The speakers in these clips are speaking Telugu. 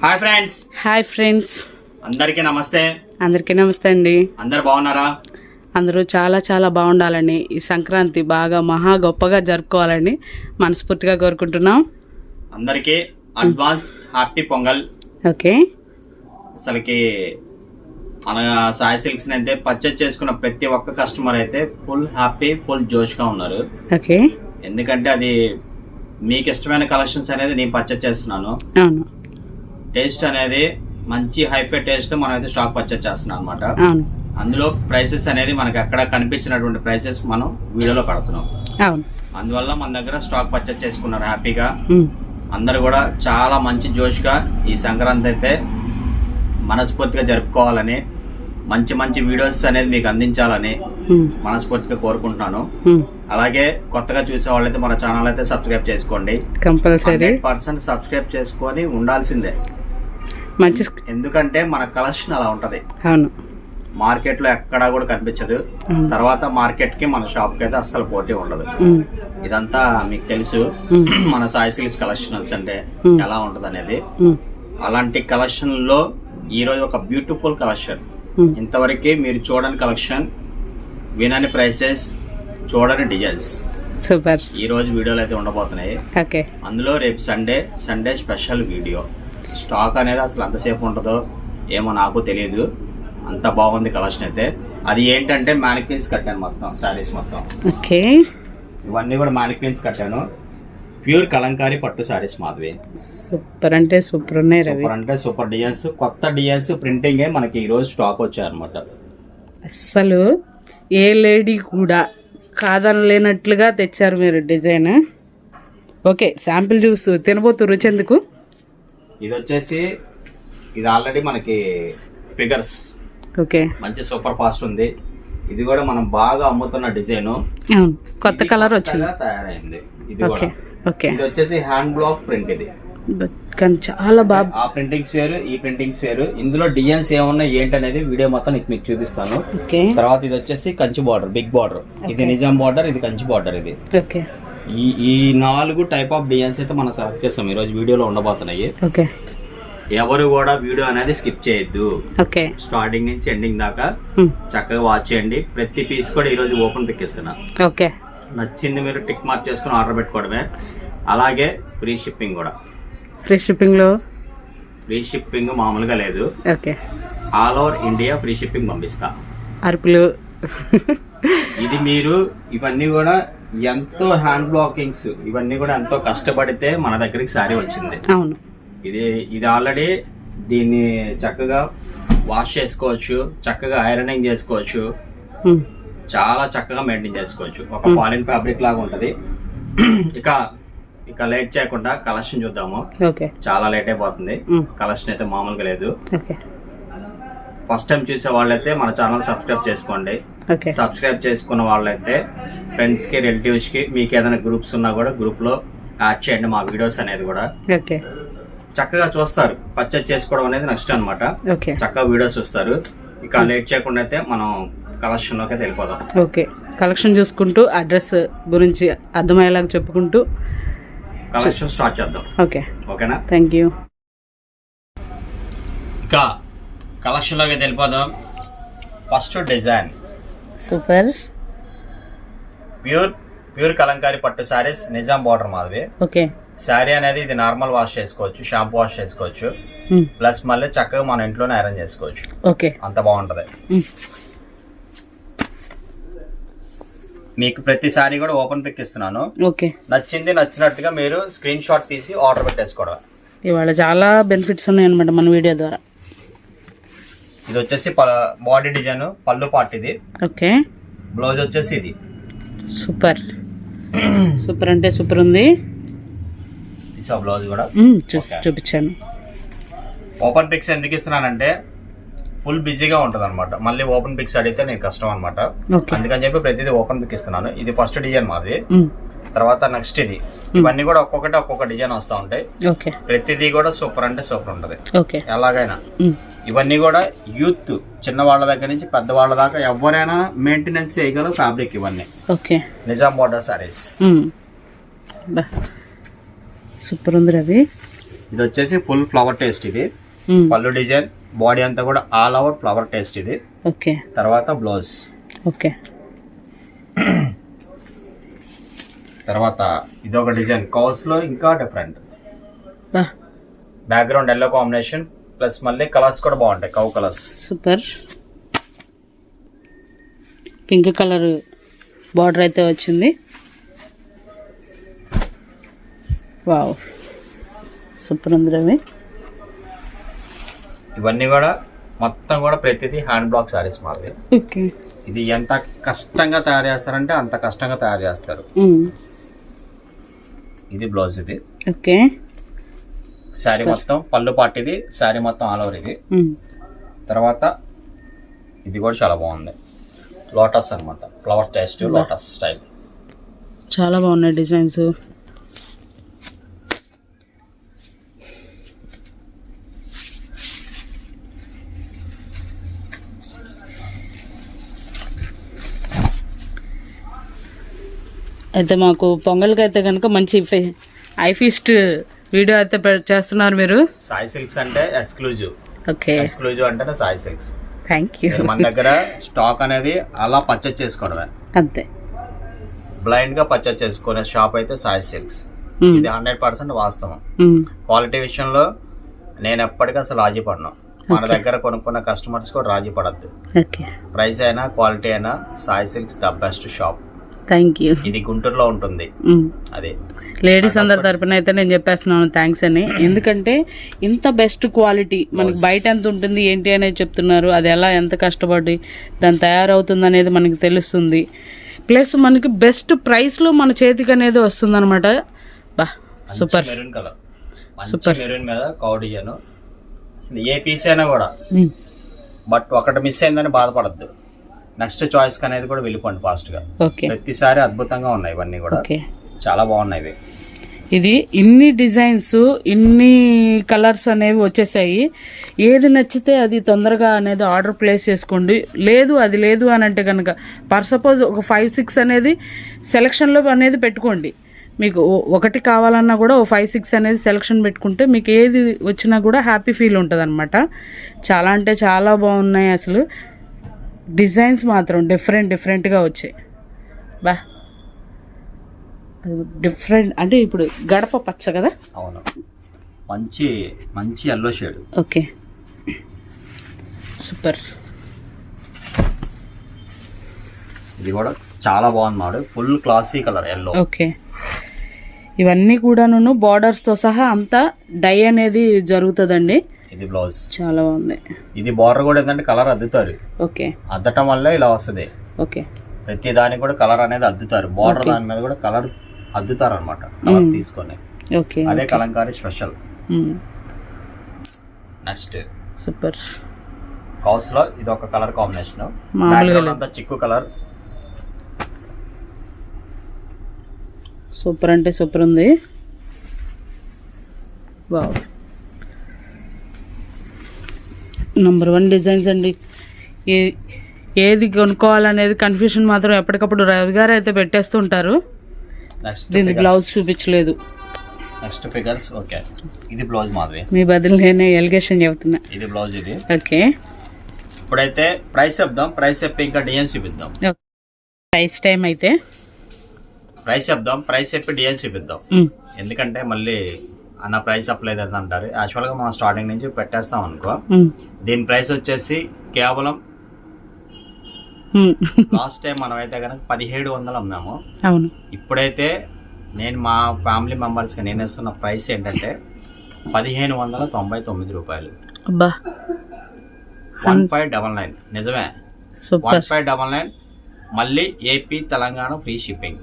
హాయ్ ఫ్రెండ్స్ అందరికీ నమస్తే అండి. అందరు బాగున్నారా? అందరూ చాలా చాలా బాగుండాలని, ఈ సంక్రాంతి బాగా మహా గొప్పగా జరుపుకోవాలని మనస్ఫూర్తిగా కోరుకుంటున్నాం. అందరికీ అడ్వాన్స్ హ్యాపీ పొంగల్. ఓకే, అసలుకి మన సాయి సిల్క్స్ అయితే పర్చేజ్ చేసుకున్న ప్రతి ఒక్క కస్టమర్ అయితే ఫుల్ హ్యాపీ, ఫుల్ జోష్గా ఉన్నారు. ఓకే, ఎందుకంటే అది మీకు ఇష్టమైన కలెక్షన్స్ అనేది నేను పర్చేజ్ చేస్తున్నాను. అవును, టేస్ట్ అనేది మంచి హైపే టేస్ట్ మనం అయితే స్టాక్ పర్చేజ్ చేస్తున్నాం అనమాట. అవును, అందులో ప్రైసెస్ అనేది మనకి ఎక్కడ కనిపించినటువంటి ప్రైసెస్ మనం వీడియోలో పెడుతున్నాం. అవును, అందువల్ల మన దగ్గర స్టాక్ పర్చేజ్ చేసుకున్నారు హ్యాపీగా. అందరు కూడా చాలా మంచి జోష్గా ఈ సంక్రాంతి అయితే మనస్ఫూర్తిగా జరుపుకోవాలని, మంచి మంచి వీడియోస్ అనేది మీకు అందించాలని మనస్ఫూర్తిగా కోరుకుంటున్నాను. అలాగే కొత్తగా చూసే వాళ్ళైతే మన ఛానల్ అయితే సబ్స్క్రైబ్ చేసుకోండి. కంపల్సరీ 100% సబ్స్క్రైబ్ చేసుకొని ఉండాల్సిందే. మంచి, ఎందుకంటే మన కలెక్షన్ అలా ఉంటది. అవును, మార్కెట్ లో ఎక్కడా కూడా కనిపించదు. తర్వాత మార్కెట్ కి మన షాప్ కి అయితే అస్సలు పోటీ ఉండదు. ఇదంతా మీకు తెలుసు. మన సాయి సిల్క్స్ కలెక్షన్స్ అంటే ఎలా ఉంటది అనేది. అలాంటి కలెక్షన్ లో ఈ రోజు ఒక బ్యూటిఫుల్ కలెక్షన్, ఇంతవరకు మీరు చూడని కలెక్షన్, వినని ప్రైసెస్, చూడని డిజైన్స్ సూపర్ ఈ రోజు వీడియోలు అయితే ఉండబోతున్నాయి. ఓకే, అందులో రేపు సండే స్పెషల్ వీడియో. స్టాక్ అనేది అసలు ఎంతసేపు ఉంటుందో ఏమో నాకు తెలియదు, అంత బాగుంది కలెక్షన్ అయితే. అది ఏంటంటే మ్యానిక్విన్స్ కట్టాను మొత్తం, శారీస్ మొత్తం. ఓకే, ఇవన్నీ కూడా మ్యానిక్విన్స్ కట్టాను. ప్యూర్ కలంకారీ పట్టు శారీస్ మాధవి. సూపర్ అంటే సూపర్ ఉన్నాయి రవి. సూపర్ అంటే సూపర్ డిజైన్స్, కొత్త డిజైన్స్ ప్రింటింగ్ మనకి ఈ రోజు స్టాక్ వచ్చాయన్నమాట. అస్సలు ఏ లేడీ కూడా కాదనలేనట్లుగా తెచ్చారు మీరు డిజైన్. ఓకే, శాంపిల్ జ్యూస్ తినబోతు రుచి ఎందుకు. ఇది వచ్చేసి ఇది ఆల్రెడీ మనకి ఫిగర్స్. ఓకే, మంచి సూపర్ ఫాస్ట్ ఉంది. ఇది కూడా మనం బాగా అమ్ముతున్న డిజైన్. అవును, కొత్త కలర్ వచ్చింది, తయారైంది. ఇది ఓకే ఓకే, ఇది వచ్చేసి హ్యాండ్ బ్లాక్ ప్రింట్. ఇది కానీ చాలా బాగా, ఆ ప్రింటింగ్స్ వేరు, ఈ ప్రింటింగ్స్ వేరు. ఇందులో డిజైన్స్ ఏమున్నాయి ఏంటనేది వీడియో మొత్తం మీకు చూపిస్తాను. తర్వాత ఇది వచ్చేసి కంచి బార్డర్, బిగ్ బార్డర్. ఇది నిజాం బార్డర్, ఇది కంచి బార్డర్. ఇది ఓకే. ఈ 4 టైప్ ఆఫ్ డిజైన్స్ అయితే మనం సెలెక్ట్ చేస్తాం ఈ రోజు వీడియోలో ఉండబోతున్నాయి. ఓకే, ఎవరు కూడా వీడియో అనేది స్కిప్ చేయొద్దు. ఓకే, స్టార్టింగ్ నుంచి ఎండింగ్ దాకా చక్కగా వాచ్ చేయండి. ప్రతి పీస్ కూడా ఈ రోజు ఓపెన్ పిక్ ఇస్తున్నా. ఓకే, నచ్చింది మీరు టిక్ మార్క్ చేసుకుని ఆర్డర్ పెట్టుకోవడమే. అలాగే ఫ్రీ షిప్పింగ్ కూడా. ఫ్రీ షిప్పింగ్ లో ఫ్రీ షిప్పింగ్ మామూలుగా లేదు. Okay, all over India free shipping పంపిస్తా. అరుపులు ఇది మీరు ఇవన్నీ కూడా ఎంతో హ్యాండ్ బ్లాకింగ్స్, ఇవన్నీ కూడా ఎంతో కష్టపడితే మన దగ్గరికి సారీ వచ్చింది. అవును, ఇది ఆల్రెడీ దీన్ని చక్కగా వాష్ చేసుకోవచ్చు, చక్కగా ఐరనింగ్ చేసుకోవచ్చు, చాలా చక్కగా మెయింటైన్ చేసుకోవచ్చు. ఒక ఫాలిన్ ఫ్యాబ్రిక్ లాగా ఉంటది. ఇక లేట్ చేయకుండా కలెక్షన్ చూద్దాము. చాలా లేట్ అయిపోతుంది. కలెక్షన్ అయితే మామూలుగా లేదు. ఫస్ట్ టైం చూసే వాళ్ళైతే మన ఛానల్ సబ్స్క్రైబ్ చేసుకోండి. సబ్స్క్రైబ్ చేసుకున్న వాళ్ళైతే ఫ్రెండ్స్ కి, రిలేటివ్స్ కి, మీకు ఏదైనా గ్రూప్స్ ఉన్నా కూడా గ్రూప్ లో యాడ్ చేయండి మా వీడియోస్ అనేది కూడా. చక్కగా చూస్తారు. పర్చేజ్ చేసుకోవడం అనేది నెక్స్ట్ అనమాట. చక్కగా వీడియోస్ చూస్తారు. ఇక లేట్ చేయకుండా అయితే మనం కలెక్షన్ లోకి వెళ్ళిపోదాం. ఓకే, కలెక్షన్ చూసుకుంటూ అడ్రస్ గురించి అర్థమయ్యేలాగా చెప్పుకుంటూ కలెక్షన్ స్టార్ట్ చేద్దాం. ఓకేనా? Thank you. ఇక కలెక్షన్ లోకి వెళ్ళిపోదాం. First design super. Pure Kalamkari పట్టు సారీస్, నిజాం బార్డర్ మాది. ఓకే, శారీ అనేది ఇది నార్మల్ వాష్ చేసుకోవచ్చు, షాంపూ వాష్ చేసుకోవచ్చు, ప్లస్ మళ్ళీ చక్కగా మన ఇంట్లోనే ఐరన్ చేసుకోవచ్చు. ఓకే, అంత బాగుంటది. మీకు ప్రతి సారీ కూడా ఓపెన్ పిక్ ఇస్తున్నాను. ఓకే, నచ్చినట్టుగా మీరు స్క్రీన్ షాట్ తీసి ఆర్డర్ పెట్టేసుకోవడం. ఇవాళ చాలా బెనిఫిట్స్ ఉన్నాయి అనమాట మన వీడియో ద్వారా. ఇది వచ్చేసి బాడీ డిజైన్, పళ్ళు పార్ట్ ఇది. ఓకే, బ్లౌజ్ వచ్చేసి ఇది. సూపర్ సూపర్ అంటే సూపర్ ఉంది. బ్లౌజ్ కూడా చూపించాను. ఓపెన్ పిక్స్ ఎందుకు ఇస్తున్నానంటే ఫుల్ బిజీగా ఉంటుంది అనమాట. మళ్ళీ ఓపెన్ పిక్స్ అడిగితే నేను కష్టం అనమాట. అందుకని చెప్పి ప్రతిదీ ఓపెన్ పిక్ ఇస్తున్నాను. ఇది ఫస్ట్ డిజైన్ మాది. తర్వాత నెక్స్ట్ ఇది. ఇవన్నీ కూడా ఒక్కొక్క డిజైన్ వస్తూ ఉంటాయి. ప్రతిదీ కూడా సూపర్ అంటే సూపర్ ఉంటది ఎలాగైనా. ఇవన్నీ కూడా యూత్, చిన్న వాళ్ళ దగ్గర నుంచి పెద్ద వాళ్ళ దాకా ఎవరైనా మెయింటెనెన్స్ చేయగల ఫ్యాబ్రిక్ ఇవన్నీ. నిజాం బార్డర్ సారీస్. సూపర్ ఉంది రవి. ఇది వచ్చేసి ఫుల్ ఫ్లవర్ టేస్ట్. ఇది పళ్ళు డిజైన్, బాడీ అంతా కూడా ఆల్ ఓవర్ ఫ్లవర్ టేస్ట్. ఇది ఓకే. తర్వాత బ్లౌజ్. ఓకే. తర్వాత ఇది ఒక డిజైన్ కౌస్ లో, ఇంకా different. Background yellow combination plus మళ్ళీ కలర్స్ కూడా బాగుంటాయి, cow colours. Super. Pink colour border అయితే వచ్చింది. వావ్, సూపర్ ఉంది రవి. ఇవన్నీ కూడా మొత్తం కూడా ప్రతిదీ హ్యాండ్ బ్లాక్ సారీస్ మాది. ఓకే. ఇది ఎంత కష్టంగా తయారు చేస్తారంటే అంత కష్టంగా తయారు చేస్తారు. ఇది బ్లౌజ్. ఇది ఓకే. శారీ మొత్తం పళ్ళు పాటు, ఇది శారీ మొత్తం ఆల్ ఓవర్. ఇది తర్వాత ఇది కూడా చాలా బాగుంది, లోటస్ అన్నమాట, ఫ్లవర్ టేస్ట్, లోటస్ స్టైల్. చాలా బాగున్నాయి డిజైన్స్. అయితే మాకు పొంగల్కి అయితే కనుక మంచి ఐ ఫీస్ట్ వీడియో అయితే చేస్తున్నారు మీరు. సాయి సిల్క్స్ అంటే ఎక్స్క్లూజివ్. ఓకే. ఎక్స్క్లూజివ్ అంటే సాయి సిల్క్స్. Thank you. మన దగ్గర స్టాక్ అనేది అలా పర్చేజ్ చేసుకోవడమే, అంతే. బ్లైండ్ గా పర్చేజ్ చేసుకునే షాప్ అయితే సాయి సిల్క్స్. ఇది 100% వాస్తవం. క్వాలిటీ విషయంలో నేను ఎప్పటికీ అసలు రాజీ పడను. మన దగ్గర కొనుక్కున్న కస్టమర్స్ కూడా రాజీ పడద్దు. ప్రైస్ అయినా క్వాలిటీ అయినా Sai silks the best shop. Thank you. ఇది గుంటూరులో ఉంటుంది. అదే లేడీస్ అందరి తరపున అయితే నేను చెప్పేస్తున్నాను థ్యాంక్స్ అని. ఎందుకంటే ఇంత బెస్ట్ క్వాలిటీ మనకి బయట ఎంత ఉంటుంది ఏంటి అనేది చెప్తున్నారు. అది ఎలా ఎంత కష్టపడి దాన్ని తయారవుతుంది అనేది మనకి తెలుస్తుంది. ప్లస్ మనకి బెస్ట్ ప్రైస్లో మన చేతికి అనేది వస్తుంది అనమాట. బా super. Maroon colour, super. Maroon మీద కౌడియను అసలు ఏ పీస్ అయినా కూడా, బట్ ఒకటి మిస్ అయిందని బాధపడద్దు. నెక్స్ట్ చాయిస్ అనేది కూడా వెళ్ళిపోండి ఫాస్ట్ గా. ప్రతిసారి అద్భుతంగా ఉన్నాయి ఇవన్నీ కూడా, చాలా బాగున్నాయి. ఇది ఇన్ని డిజైన్స్, ఇన్ని కలర్స్ అనేవి వచ్చేసాయి. ఏది నచ్చితే అది తొందరగా అనేది ఆర్డర్ ప్లేస్ చేసుకోండి. లేదు అది లేదు అని అంటే కనుక పర్ సపోజ్ ఒక 5-6 అనేది సెలక్షన్లో అనేది పెట్టుకోండి. మీకు ఒకటి కావాలన్నా కూడా ఓ 5-6 అనేది సెలక్షన్ పెట్టుకుంటే మీకు ఏది వచ్చినా కూడా హ్యాపీ ఫీల్ ఉంటుంది అనమాట. చాలా అంటే చాలా బాగున్నాయి అసలు. డిజైన్స్ మాత్రం డిఫరెంట్గా వచ్చాయి. బా డిఫరెంట్ అంటే ఇప్పుడు గడప పచ్చ కదా. అవును, మంచి మంచి ఎల్లో షేడ్. Okay, super. ఇది కూడా చాలా బాగుంది మాట, full classy colour yellow. Okay. ఇవన్నీ కూడాను బార్డర్స్తో సహా అంతా డై అనేది జరుగుతుందండి. ఇది బ్లౌజ్ చాలా బాగుంది. ఇది బార్డర్ కూడా ఏంటంటే కలర్ అద్దుతారు. ఓకే. అద్దటం వల్ల ఇలా వస్తుంది. ఓకే. ప్రతి దానికి కూడా కలర్ అనేది అద్దుతారు. బార్డర్ దాని మీద కూడా కలర్ అద్దుతారు అనమాట, కలర్ తీసుకొని. ఓకే. అదే Kalamkari special. Next super. Cows లో ఇది ఒక కలర్ కాంబినేషన్, అంతా చిక్కు కలర్. సూపర్ అంటే సూపర్ ఉంది. వావ్, #1 డిజైన్స్ అండి. ఏది కొనుక్కోవాలనేది కన్ఫ్యూషన్ మాత్రం ఎప్పటికప్పుడు రవి గారు అయితే పెట్టేస్తూ ఉంటారు. దీని బ్లౌజ్ చూపించలేదు. Next figures. ఓకే, ఇది బ్లౌజ్ మాదిరి. మీ బదులు నేను ఎలిగేషన్ చెప్తున్నా. ఇది బ్లౌజ్. ఇది ఓకే. ఇప్పుడైతే ప్రైస్ చెప్దాం, ప్రైస్ చెప్పి ఇంకా డిజైన్స్ చూపిద్దాం. ప్రైస్ టైం అయితే ప్రైస్ చెప్దాం, ప్రైస్ చెప్పి డిజైన్స్ చూపిద్దాం. ఎందుకంటే మళ్ళీ అన్న ప్రైస్ అప్లేదు అని అంటారు. యాక్చువల్గా మనం స్టార్టింగ్ నుంచి పెట్టేస్తాం అనుకో. దీని ప్రైస్ వచ్చేసి కేవలం లాస్ట్ టైం మనం అయితే కనుక 1700 అమ్మాము. అవును. ఇప్పుడైతే నేను మా ఫ్యామిలీ మెంబర్స్కి నేను ఇస్తున్న ప్రైస్ ఏంటంటే 1599 రూపాయలు. 1599. నిజమే, 1599. మళ్ళీ AP Telangana free shipping.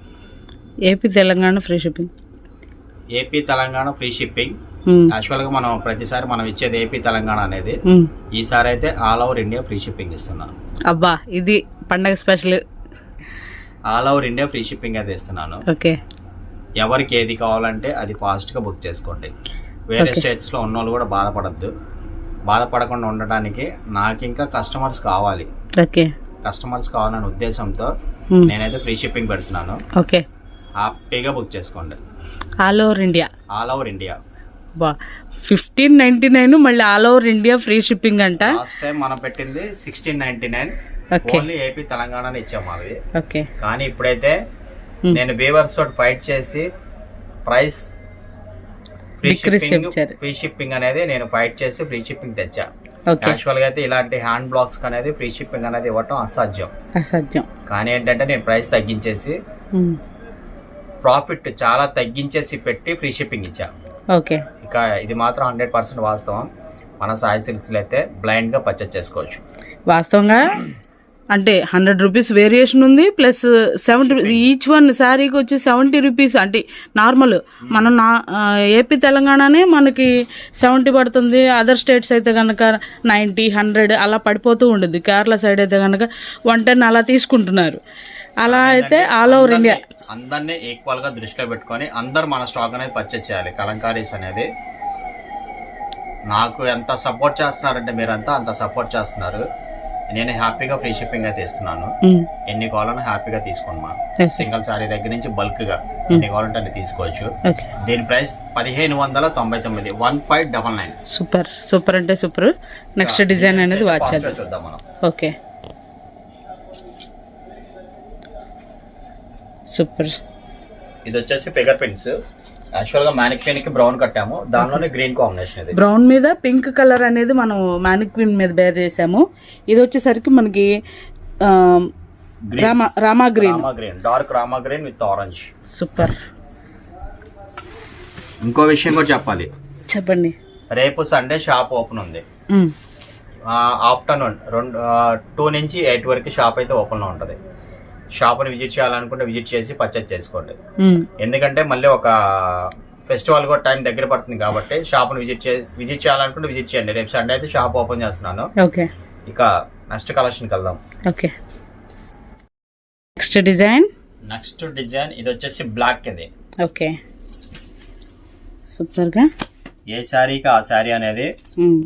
AP Telangana free shipping. AP Telangana free shipping. యాక్చువల్గా మనం ప్రతిసారి మనం ఇచ్చేది ఏపీ తెలంగాణ అనేది. ఈసారి అయితే all over India free shipping ఇస్తున్నాను. అబ్బా, ఇది పండగ special. All over India free shipping అయితే ఇస్తున్నాను. ఓకే. ఎవరికి ఏది కావాలంటే అది ఫాస్ట్గా బుక్ చేసుకోండి. వేరే స్టేట్స్లో ఉన్న వాళ్ళు కూడా బాధపడద్దు. బాధపడకుండా ఉండటానికి నాకు ఇంకా కస్టమర్స్ కావాలి. ఓకే. కస్టమర్స్ కావాలనే ఉద్దేశంతో నేనైతే ఫ్రీ షిప్పింగ్ పెడుతున్నాను. ఓకే. హ్యాపీగా బుక్ చేసుకోండి. All over India. All over India. బా 1599 మళ్ళీ all over India free shipping అంట. లాస్ట్ టైం మనం పెట్టింది 1699 ఓన్లీ ఏపీ తెలంగాణలో ఇచ్చాము అవి. ఓకే, కానీ ఇప్పుడైతే నేను వీవర్స్ తోటి ఫైట్ చేసి ప్రైస్ ఫ్రీ షిప్పింగ్ అనేది నేను ఫైట్ చేసి ఫ్రీ షిప్పింగ్ తెచ్చా. యాక్చువల్ గా అయితే ఇలాంటి హ్యాండ్ బ్లాక్స్ అనేది ఫ్రీ షిప్పింగ్ అనేది ఇవ్వటం అసాధ్యం. కానీ ఏంటంటే నేను ప్రైస్ తగ్గించేసి ప్రాఫిట్ చాలా తగ్గించేసి పెట్టి ఫ్రీ షిప్పింగ్ ఇచ్చా. ఓకే, ఇక ఇది మాత్రం 100% వాస్తవం. మన సాయి సిల్క్స్ లో అయితే బ్లైండ్ గా పర్చేస్ చేసుకోవచ్చు. వాస్తవంగా అంటే 100 రూపీస్ వేరియేషన్ ఉంది, ప్లస్ 70 ఈచ్ వన్ శారీకి వచ్చి 70 రూపీస్. అంటే నార్మల్ మనం ఏపీ తెలంగాణనే మనకి 70 పడుతుంది. అదర్ స్టేట్స్ అయితే కనుక 90, 100 అలా పడిపోతూ ఉంటుంది. కేరళ సైడ్ అయితే కనుక 110 అలా తీసుకుంటున్నారు. అలా అయితే ఆల్ ఓవర్ ఇండియా అందరినీ ఈక్వల్ గా దృష్టిలో పెట్టుకొని అందరు మన స్టాక్ అనేది పర్చేస్ చేయాలి. కలంకారీస్ అనేది నాకు ఎంత సపోర్ట్ చేస్తున్నారంటే మీరంతా అంత సపోర్ట్ చేస్తున్నారు. నేను హ్యాపీగా ఫ్రీ షిప్పింగ్ అయితే ఇస్తున్నాను. ఎన్ని కావాలన్నా హ్యాపీగా తీసుకోండి. మా సింగిల్ సారీ దగ్గర నుంచి బల్క్ గా ఎన్ని కావాలంటే అన్ని తీసుకోవచ్చు. దీని ప్రైస్ 1599, 1599. సూపర్ అంటే సూపర్. నెక్స్ట్ డిజైన్ అనేది వాచ్ చూద్దాం మనం. Okay, super. ఇది వచ్చేసి ఫిగర్ పిన్స్. యాక్చువల్ గా మ్యానిక్విన్ కి బ్రౌన్ కట్టాము, దానిలోనే గ్రీన్ కాంబినేషన్. ఇది బ్రౌన్ మీద పింక్ కలర్ అనేది మనం మ్యానిక్విన్ మీద బేర్ చేసాము. ఇది వచ్చేసరికి మనకి Rama green, dark Rama green with orange. Super. ఇంకో విషయం కూడా చెప్పండి. రేపు సండే షాప్ ఓపెన్ ఉంది. ఆఫ్టర్నూన్ 2 నుంచి 8 వరకు షాప్ అయితే ఓపెన్ లో ఉంటది. షాప్ని విజిట్ చేయాలనుకుంటే విజిట్ చేసి పర్చేజ్ చేసుకోండి. ఎందుకంటే మళ్ళీ ఒక ఫెస్టివల్ కూడా టైం దగ్గర పడుతుంది కాబట్టి షాప్ని విజిట్ చేయాలనుకుంటే విజిట్ చేయండి. రేపు సండే అయితే షాప్ ఓపెన్ చేస్తున్నాను. ఇక నెక్స్ట్ కలెక్షన్కి వెళ్దాం. ఓకే, నెక్స్ట్ డిజైన్ ఇది వచ్చేసి బ్లాక్. ఇది ఓకే, సూపర్ గా ఏ శారీకి ఆ శారీ అనేది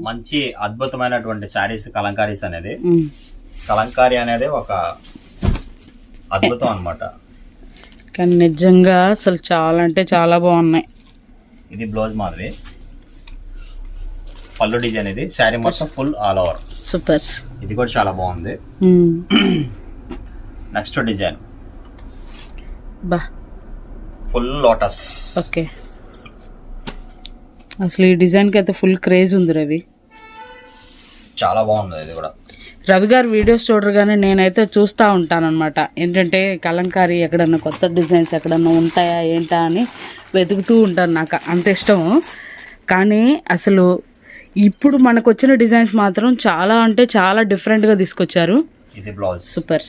మంచి అద్భుతమైనటువంటి శారీస్ కలంకారీస్ అనేది. కలంకారీ అనేది ఒక అద్భుతం అన్నమాట. కానీ నిజంగా అసలు చాలా అంటే చాలా బాగున్నాయి. ఇది బ్లౌజ్ మాదిరి పళ్ళు డిజైన్. ఇది శారీ మొత్తం ఫుల్ ఆల్ ఓవర్. సూపర్. ఇది కూడా చాలా బాగుంది. Next design full lotus. Okay, అసలు ఈ డిజైన్కి అయితే ఫుల్ క్రేజ్ ఉంది రవి. చాలా బాగుంది. ఇది కూడా రవి గారు వీడియోస్ చూడగానే నేనైతే చూస్తూ ఉంటాను అనమాట. ఏంటంటే కలంకారీ ఎక్కడన్నా కొత్త డిజైన్స్ ఎక్కడన్నా ఉంటాయా ఏంటా అని వెతుకుతూ ఉంటాను. నాకు అంత ఇష్టము. కానీ అసలు ఇప్పుడు మనకు వచ్చిన డిజైన్స్ మాత్రం చాలా అంటే చాలా డిఫరెంట్గా తీసుకొచ్చారు. ఇది బ్లౌజ్. సూపర్.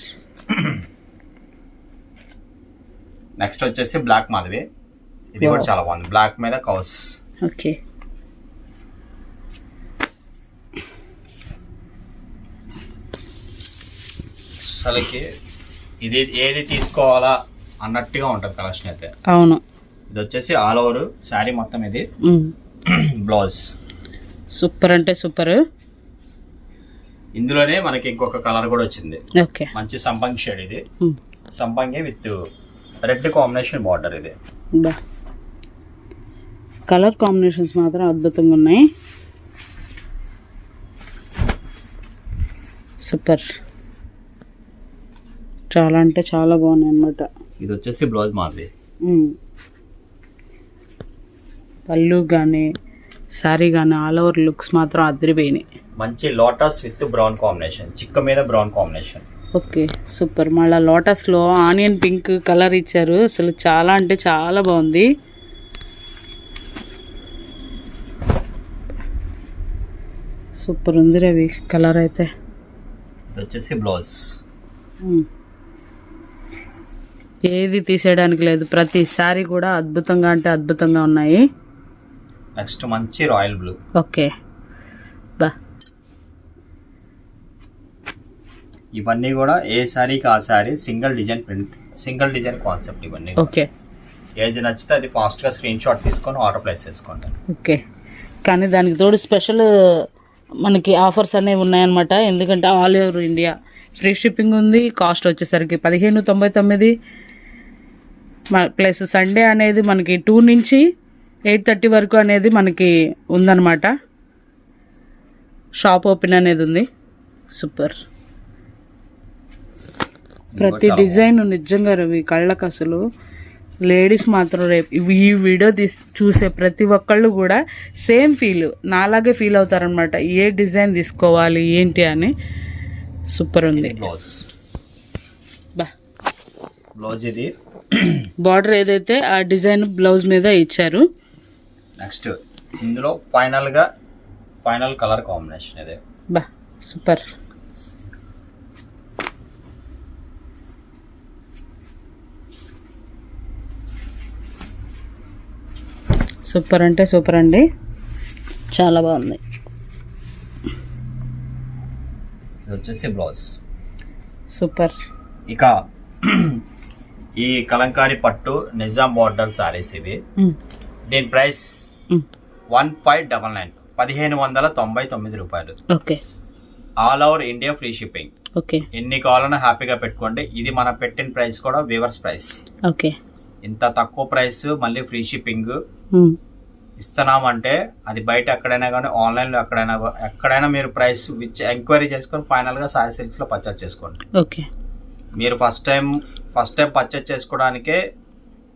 నెక్స్ట్ వచ్చేసి బ్లాక్ మాధవి. ఇది కూడా చాలా బాగుంది. బ్లాక్ మీద కౌస్. ఓకే, అసలుకి ఇది ఏది తీసుకోవాలా అన్నట్టుగా ఉంటుంది కలెక్షన్ అయితే. అవును. ఇది వచ్చేసి ఆల్ ఓవర్ శారీ మొత్తం. ఇది బ్లౌజ్. సూపర్ అంటే సూపర్. ఇందులోనే మనకి ఇంకొక కలర్ కూడా వచ్చింది. ఓకే, మంచి సంపంగి షేడ్. ఇది సంపంగి విత్ రెడ్ కాంబినేషన్ బార్డర్. ఇది కలర్ కాంబినేషన్స్ మాత్రం అద్భుతంగా ఉన్నాయి. సూపర్. చాలా అంటే చాలా బాగున్నాయి అన్నమాట. ఇది వచ్చేసి బ్లౌజ్ మాది. పళ్ళు కానీ శారీ కానీ ఆల్ ఓవర్ లుక్స్ మాత్రం అదిరిపోయినాయి. మంచి లోటస్ విత్ బ్రౌన్ కాంబినేషన్, చిక్క మీద బ్రౌన్ కాంబినేషన్. Okay, super. మళ్ళీ లోటస్లో ఆనియన్ పింక్ కలర్ ఇచ్చారు. అసలు చాలా అంటే చాలా బాగుంది. సూపర్ ఉంది రవి కలర్ అయితే. ఇది వచ్చేసి బ్లౌజ్. ఏది తీసేయడానికి లేదు. ప్రతి శారీ కూడా అద్భుతంగా అంటే అద్భుతంగా ఉన్నాయి. నెక్స్ట్ మంచి రాయల్ బ్లూ. ఓకే, ఇవన్నీ కూడా ఏ శారీకి ఆ sari single design print, single design concept ఇవన్నీ. ఓకే, ఏది నచ్చితే అది ఫాస్ట్గా స్క్రీన్ షాట్ తీసుకొని ఆర్డర్ ప్లేస్ చేసుకోండి. ఓకే, కానీ దానికి తోడు స్పెషల్ మనకి ఆఫర్స్ అనేవి ఉన్నాయన్నమాట. ఎందుకంటే all over India free shipping ఉంది. కాస్ట్ వచ్చేసరికి 1599 ప్లస్ సండే అనేది మనకి 2 నుంచి 8:30 వరకు అనేది మనకి ఉందన్నమాట. షాప్ ఓపెన్ అనేది ఉంది. సూపర్. ప్రతి డిజైన్ నిజంగా రవి కళ్ళకు అసలు లేడీస్ మాత్రం రేపు ఈ వీడియో చూసే ప్రతి ఒక్కళ్ళు కూడా సేమ్ ఫీల్ నాలాగే ఫీల్ అవుతారనమాట. ఏ డిజైన్ తీసుకోవాలి ఏంటి అని. సూపర్ ఉంది. బ్లౌజ్ ఇది బార్డర్ ఏదైతే ఆ డిజైన్ బ్లౌజ్ మీద ఇచ్చారు. నెక్స్ట్ ఇందులో ఫైనల్ కలర్ కాంబినేషన్ ఇది. బా సూపర్. సూపర్ అంటే సూపర్ అండి, చాలా బాగుంది. ఇది వచ్చేసి బ్లౌజ్. సూపర్. ఇక ఈ కలంకారీ పట్టు నిజాం బార్డర్ సారీస్ ఇవి. దీని ప్రైస్ 1599, 1599 రూపాయలు. Okay. All over India free shipping. Okay. ఎన్ని కావాలన్నా హ్యాపీగా పెట్టుకోండి. ఇది మనం పెట్టిన ప్రైస్ కూడా వీవర్స్ ప్రైస్. ఓకే. ఇంత తక్కువ ప్రైస్ మళ్ళీ ఫ్రీ షిప్పింగ్ ఇస్తున్నామంటే అది బయట ఎక్కడైనా కానీ ఆన్లైన్లో ఎక్కడైనా మీరు ప్రైస్ ఎంక్వైరీ చేసుకొని ఫైనల్గా సాయి సిల్క్స్లో పర్చేస్ చేసుకోండి. ఓకే. మీరు ఫస్ట్ టైం పర్చేస్ చేసుకోవడానికే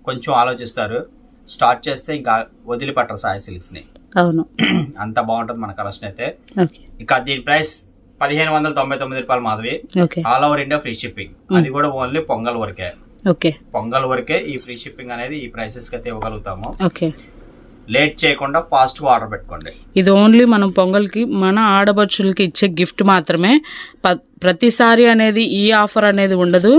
కొంచెం ఆలోచిస్తారు. స్టార్ట్ చేస్తే ఇంకా వదిలిపెట్టరు సాయి సిల్క్స్ని. అవును, అంత బాగుంటుంది మన కలెక్షన్ అయితే. ఓకే. ఇక దీని ప్రైస్ 1599 రూపాయలు Madhavi. Okay. All over India free shipping. అది కూడా ఓన్లీ పొంగల్ వరకే. ఓకే. పొంగల్ వరకే ఈ ఫ్రీ షిప్పింగ్ అనేది ఈ ప్రైసెస్కి అయితే ఇవ్వగలుగుతాము. ఓకే. లేట్ చేయకుండా ఫాస్ట్గా ఆర్డర్ పెట్టుకోండి. ఇది ఓన్లీ మనం పొంగల్కి మన ఆడపడుచులకి ఇచ్చే గిఫ్ట్ మాత్రమే. ప్రతిసారి అనేది ఈ ఆఫర్ అనేది ఉండదు.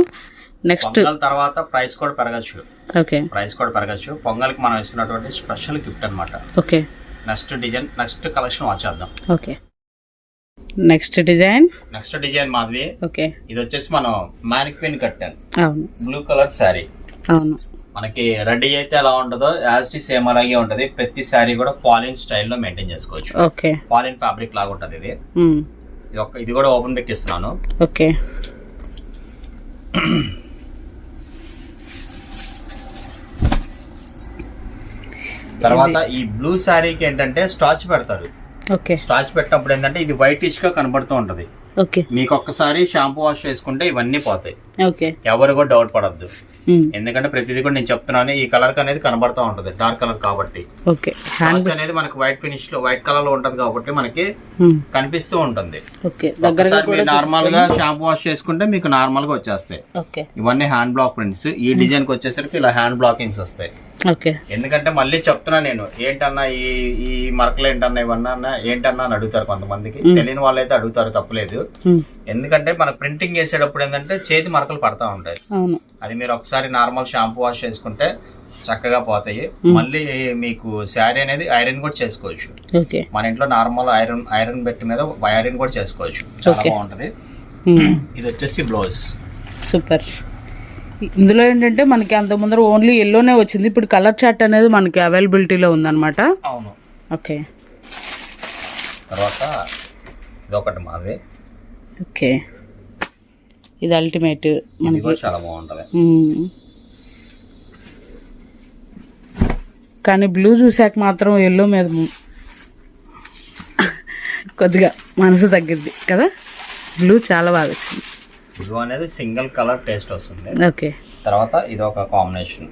నెక్స్ట్ పొంగల్ తర్వాత ప్రైస్ కూడా పెరగచ్చు. ఓకే. ప్రైస్ కూడా పెరగచ్చు. పొంగల్కి మనం ఇస్తున్నటువంటి స్పెషల్ గిఫ్ట్ అనమాట. Okay. Next design next collection వచ్చేద్దాం. Okay. Next design Madhavi. Okay. ఇది వచ్చేసి మనం మ్యానిక్విన్ కట్టాను. అవును. Blue colour sari. అవును. మనకి రెడీ అయితే ఎలా ఉంటుందో యాజ్ టీ సేమ్ అలాగే ఉంటది. ప్రతి శారీ కూడా ఫాలిన్ స్టైల్లో మెయింటైన్ చేసుకోవచ్చు. ఓకే. ఫాలిన్ ఫ్యాబ్రిక్ లాగా ఉంటది ఇది. ఇది కూడా ఓపెన్ పిక్ ఇస్తున్నాను. ఓకే. తర్వాత ఈ బ్లూ శారీకి ఏంటంటే స్టార్చ్ పెడతారు. ఓకే. స్టార్చ్ పెట్టినప్పుడు ఏంటంటే ఇది వైటిష్ గా కనబడుతూ ఉంటది. ఓకే. మీకు ఒక్కసారి షాంపూ వాష్ చేసుకుంటే ఇవన్నీ పోతాయి. ఓకే. ఎవరు కూడా డౌట్ పడద్దు. ఎందుకంటే ప్రతిదీ కూడా నేను చెప్తున్నాను, ఈ కలర్ అనేది కనబడుతూ ఉంటది డార్క్ కలర్ కాబట్టి. ఓకే. స్టార్చ్ అనేది మనకి వైట్ ఫినిష్ లో వైట్ కలర్ లో ఉంటది కాబట్టి మనకి కనిపిస్తూ ఉంటుంది. ఓకే. నార్మల్ గా షాంపూ వాష్ చేసుకుంటే మీకు నార్మల్ గా వచ్చేస్తాయి. ఓకే. ఇవన్నీ హ్యాండ్ బ్లాక్ ప్రింట్స్. ఈ డిజైన్ కి వచ్చేసరికి ఇలా హ్యాండ్ బ్లాకింగ్స్ వస్తాయి. ఓకే. ఎందుకంటే మళ్ళీ చెప్తున్నా నేను, ఏంటన్నా ఈ మరకలు ఏంటన్నా ఇవన్నా ఏంటన్నా అని అడుగుతారు కొంతమందికి. తెలియని వాళ్ళైతే అడుగుతారు, తప్పలేదు. ఎందుకంటే మన ప్రింటింగ్ చేసేటప్పుడు ఏంటంటే చేతి మరకలు పడతా ఉంటాయి. అది మీరు ఒకసారి నార్మల్ షాంపూ వాష్ చేసుకుంటే చక్కగా పోతాయి. మళ్ళీ మీకు శారీ అనేది ఐరన్ కూడా చేసుకోవచ్చు. మన ఇంట్లో నార్మల్ ఐరన్ బెట్ మీద ఐరన్ కూడా చేసుకోవచ్చు. చాలా బాగుంటది. ఇది వచ్చేసి బ్లౌజ్. సూపర్. ఇందులో ఏంటంటే మనకి అంత ముందర ఓన్లీ ఎల్లోనే వచ్చింది. ఇప్పుడు కలర్ చార్ట్ అనేది మనకి అవైలబిలిటీలో ఉందన్నమాట. అవును. ఓకే. తర్వాత ఇదొకటి మాది. ఓకే. ఇది అల్టిమేట్. మనకి కూడా చాలా బాగుంటది. కానీ బ్లూ చూసాక మాత్రం ఎల్లో మీద కొద్దిగా మనసు తగ్గిద్ది కదా. బ్లూ చాలా బాగా వచ్చింది. బ్లూ అనేది సింగిల్ కలర్ టేస్ట్ వస్తుంది. ఓకే. తర్వాత ఇది ఒక కాంబినేషన్